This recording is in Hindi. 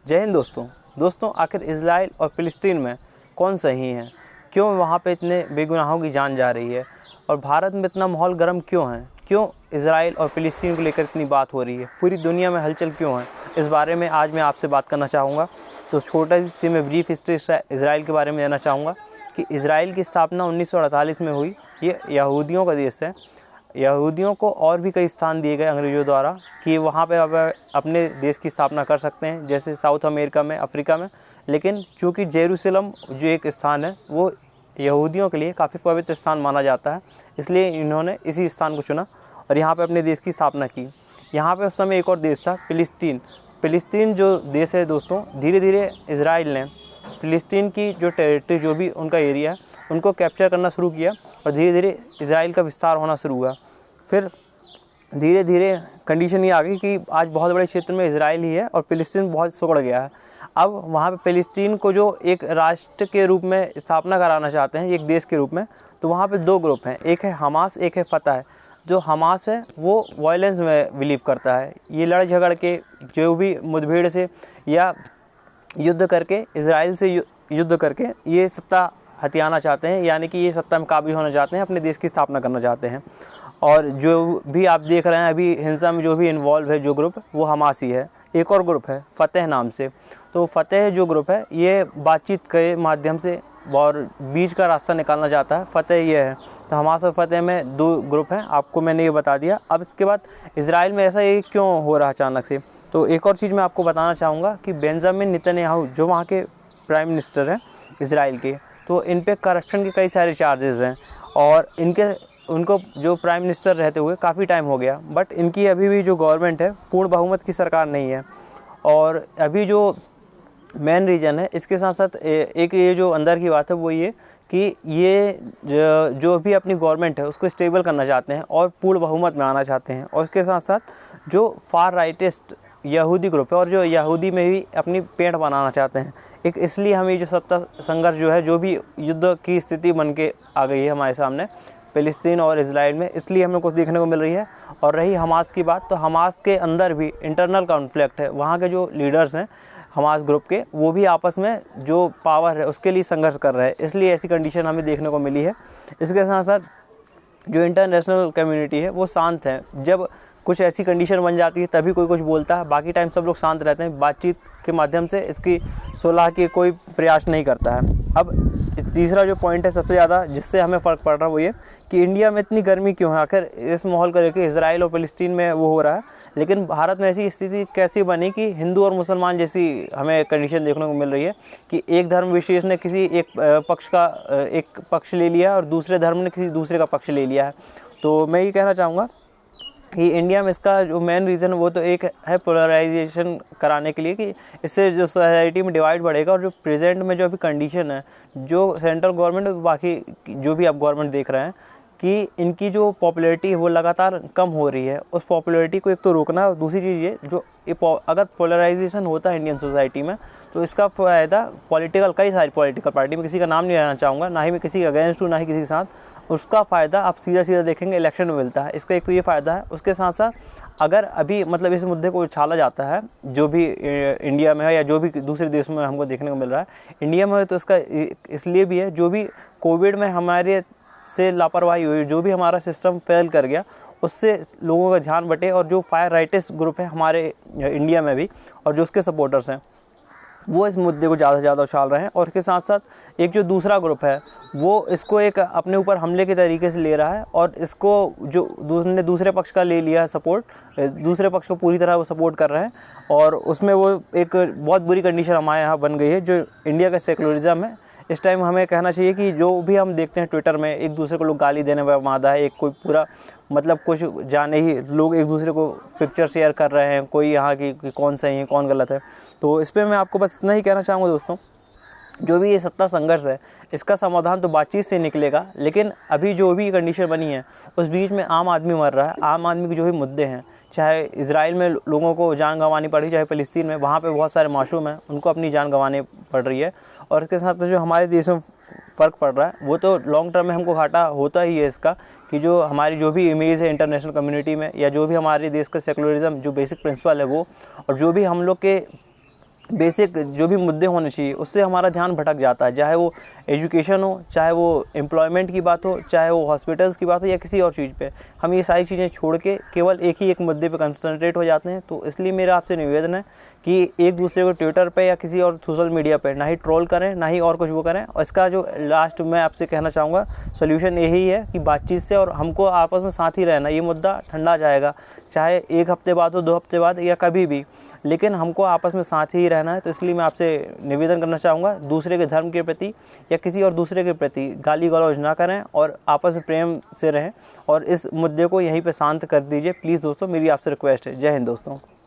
जय हिंद दोस्तों आखिर इजराइल और फ़िलिस्तीन में कौन सही है? क्यों वहाँ पे इतने बेगुनाहों की जान जा रही है? और भारत में इतना माहौल गर्म क्यों है? क्यों इजराइल और फ़िलिस्तीन को लेकर इतनी बात हो रही है? पूरी दुनिया में हलचल क्यों है? इस बारे में आज मैं आपसे बात करना चाहूँगा। तो छोटा सी मैं ब्रीफ हिस्ट्री इजराइल के बारे में देना चाहूँगा कि इजराइल की स्थापना 1948 में हुई। ये यहूदियों का देश है। यहूदियों को और भी कई स्थान दिए गए अंग्रेज़ों द्वारा कि वहाँ पे अब अपने देश की स्थापना कर सकते हैं, जैसे साउथ अमेरिका में, अफ्रीका में। लेकिन चूँकि जेरूसलम जो एक स्थान है वो यहूदियों के लिए काफ़ी पवित्र स्थान माना जाता है, इसलिए इन्होंने इसी स्थान को चुना और यहाँ पे अपने देश की स्थापना की। यहाँ पे उस समय एक और देश था, फ़िलिस्तीन। फ़िलिस्तीन जो देश है दोस्तों, धीरे धीरे इजराइल ने फ़िलिस्तीन की जो टेरिटरी, जो भी उनका एरिया है, उनको कैप्चर करना शुरू किया और धीरे धीरे इजराइल का विस्तार होना शुरू हुआ। फिर धीरे धीरे कंडीशन ये आ गई कि आज बहुत बड़े क्षेत्र में इजराइल ही है और फ़िलिस्तीन बहुत सिकुड़ गया है। अब वहाँ पे फ़िलिस्तीन को जो एक राष्ट्र के रूप में स्थापना कराना चाहते हैं, एक देश के रूप में, तो वहाँ पे दो ग्रुप हैं, एक है हमास, एक है फ़तह। जो हमास है वो वायलेंस में बिलीव करता है। ये लड़ झगड़ के, जो भी मुठभेड़ से या युद्ध करके, इजराइल से युद्ध करके ये सत्ता हथियाना चाहते हैं, यानी कि ये सत्ता में काबिज होना चाहते हैं, अपने देश की स्थापना करना चाहते हैं। और जो भी आप देख रहे हैं अभी हिंसा में जो भी इन्वॉल्व है जो ग्रुप, वो हमास ही है। एक और ग्रुप है फ़तह नाम से। तो फ़तह जो ग्रुप है ये बातचीत के माध्यम से और बीच का रास्ता निकालना चाहता है। फ़तह ये है। तो हमास और फ़तह में दो ग्रुप हैं, आपको मैंने ये बता दिया। अब इसके बाद इजराइल में ऐसा ये क्यों हो रहा अचानक से? तो एक और चीज़ मैं आपको बताना चाहूँगा कि बेंजामिन नेतन्याहू जो वहाँ के प्राइम मिनिस्टर हैं इजराइल के, तो इन पे करप्शन के कई सारे चार्जेस हैं और उनको जो प्राइम मिनिस्टर रहते हुए काफ़ी टाइम हो गया, बट इनकी अभी भी जो गवर्नमेंट है पूर्ण बहुमत की सरकार नहीं है। और अभी जो मेन रीज़न है, इसके साथ साथ एक ये जो अंदर की बात है वो ये कि ये जो भी अपनी गवर्नमेंट है उसको स्टेबल करना चाहते हैं और पूर्ण बहुमत में आना चाहते हैं। और इसके साथ साथ जो फार राइटिस्ट यहूदी ग्रुप है और जो यहूदी में भी अपनी पेंट बनाना चाहते हैं एक, इसलिए हमें जो सत्ता संघर्ष जो है, जो भी युद्ध की स्थिति बन के आ गई है हमारे सामने फ़िलिस्तीन और इजराइल में, इसलिए हमें कुछ देखने को मिल रही है। और रही हमास की बात, तो हमास के अंदर भी इंटरनल कॉन्फ्लिक्ट है। वहाँ के जो लीडर्स हैं हमास ग्रुप के, वो भी आपस में जो पावर है उसके लिए संघर्ष कर रहे हैं, इसलिए ऐसी कंडीशन हमें देखने को मिली है। इसके साथ साथ जो इंटरनेशनल कम्युनिटी है वो शांत है। जब कुछ ऐसी कंडीशन बन जाती है तभी कोई कुछ बोलता है, बाकी टाइम सब लोग शांत रहते हैं, बातचीत के माध्यम से इसकी सुलह के कोई प्रयास नहीं करता है। अब तीसरा जो पॉइंट है सबसे ज़्यादा जिससे हमें फ़र्क पड़ रहा है वो ये कि इंडिया में इतनी गर्मी क्यों है? आखिर इस माहौल को लेकर इजराइल और फ़िलिस्तीन में वो हो रहा है, लेकिन भारत में ऐसी स्थिति कैसी बनी कि हिंदू और मुसलमान जैसी हमें कंडीशन देखने को मिल रही है कि एक धर्म विशेष ने किसी एक पक्ष का एक पक्ष ले लिया और दूसरे धर्म ने किसी दूसरे का पक्ष ले लिया है। तो मैं ये कहना चाहूँगा कि इंडिया में इसका जो मेन रीज़न वो तो एक है पोलराइजेशन कराने के लिए, कि इससे जो सोसाइटी में डिवाइड बढ़ेगा। और जो प्रेजेंट में जो अभी कंडीशन है, जो सेंट्रल गवर्नमेंट बाकी जो भी आप गवर्नमेंट देख रहे हैं कि इनकी जो पॉपुलैरिटी है वो लगातार कम हो रही है, उस पॉपुलैरिटी को एक तो रोकना है। और दूसरी चीज़ ये, जो अगर पोलराइजेशन होता है इंडियन सोसाइटी में तो इसका फ़ायदा पॉलिटिकल, कई सारी पॉलिटिकल पार्टी में, किसी का नाम नहीं लेना चाहूँगा, ना ही मैं किसी के अगेंस्ट हूँ ना ही किसी के साथ, उसका फ़ायदा आप सीधा सीधा देखेंगे इलेक्शन में मिलता है। इसका एक तो ये फ़ायदा है। उसके साथ साथ अगर अभी मतलब इस मुद्दे को उछाला जाता है जो भी इंडिया में है या जो भी दूसरे देश में हमको देखने को मिल रहा है, इंडिया में तो इसका इसलिए भी है, जो भी कोविड में हमारे से लापरवाही हुई, जो भी हमारा सिस्टम फेल कर गया, उससे लोगों का ध्यान बटे। और जो फायर राइटिस्ट ग्रुप है हमारे इंडिया में भी और जो उसके सपोर्टर्स हैं वो इस मुद्दे को ज़्यादा से ज़्यादा उछाल रहे हैं। और इसके साथ साथ एक जो दूसरा ग्रुप है वो इसको एक अपने ऊपर हमले के तरीके से ले रहा है और इसको जो दूसरे पक्ष का ले लिया है सपोर्ट, दूसरे पक्ष को पूरी तरह वो सपोर्ट कर रहे हैं। और उसमें वो एक बहुत बुरी कंडीशन हमारे यहाँ बन गई है जो इंडिया का सेकुलरिज्म है। इस टाइम हमें कहना चाहिए कि जो भी हम देखते हैं ट्विटर में एक दूसरे को लोग गाली देने पर मादा है, एक कोई पूरा मतलब कुछ जाने ही लोग एक दूसरे को पिक्चर शेयर कर रहे हैं, कोई यहाँ की कौन सही है कौन गलत है। तो इस पर मैं आपको बस इतना ही कहना चाहूँगा दोस्तों, जो भी ये सत्ता संघर्ष है इसका समाधान तो बातचीत से निकलेगा, लेकिन अभी जो भी कंडीशन बनी है उस बीच में आम आदमी मर रहा है। आम आदमी के जो भी मुद्दे हैं, चाहे इजराइल में लोगों को जान गंवानी पड़ी, चाहे फ़िलिस्तीन में, वहाँ पे बहुत सारे मासूम हैं, उनको अपनी जान गंवानी पड़ रही है। और इसके साथ जो हमारे देश में फ़र्क पड़ रहा है वो तो लॉन्ग टर्म में हमको घाटा होता ही है इसका, कि जो हमारी जो भी इमेज है इंटरनेशनल कम्युनिटी में, या जो भी हमारे देश का सेकुलरिज्म जो बेसिक प्रिंसिपल है वो, और जो भी हम लोग के बेसिक जो भी मुद्दे होने चाहिए उससे हमारा ध्यान भटक जाता है, चाहे वो एजुकेशन हो, चाहे वो एम्प्लॉयमेंट की बात हो, चाहे वो हॉस्पिटल्स की बात हो या किसी और चीज़ पे। हम ये सारी चीज़ें छोड़ के केवल एक मुद्दे पे कंसंट्रेट हो जाते हैं। तो इसलिए मेरा आपसे निवेदन है कि एक दूसरे को ट्विटर पे या किसी और सोशल मीडिया पे ना ही ट्रोल करें, ना ही और कुछ वो करें। और इसका जो लास्ट मैं आपसे कहना चाहूँगा सोल्यूशन यही है कि बातचीत से और हमको आपस में साथ ही रहना। ये मुद्दा ठंडा जाएगा, चाहे 1 हफ्ते बाद हो, 2 हफ्ते बाद या कभी भी, लेकिन हमको आपस में साथ ही रहना है। तो इसलिए मैं आपसे निवेदन करना चाहूँगा, दूसरे के धर्म के प्रति या किसी और दूसरे के प्रति गाली गलौज ना करें और आपस में प्रेम से रहें और इस मुद्दे को यहीं पे शांत कर दीजिए प्लीज़ दोस्तों, मेरी आपसे रिक्वेस्ट है। जय हिंद दोस्तों।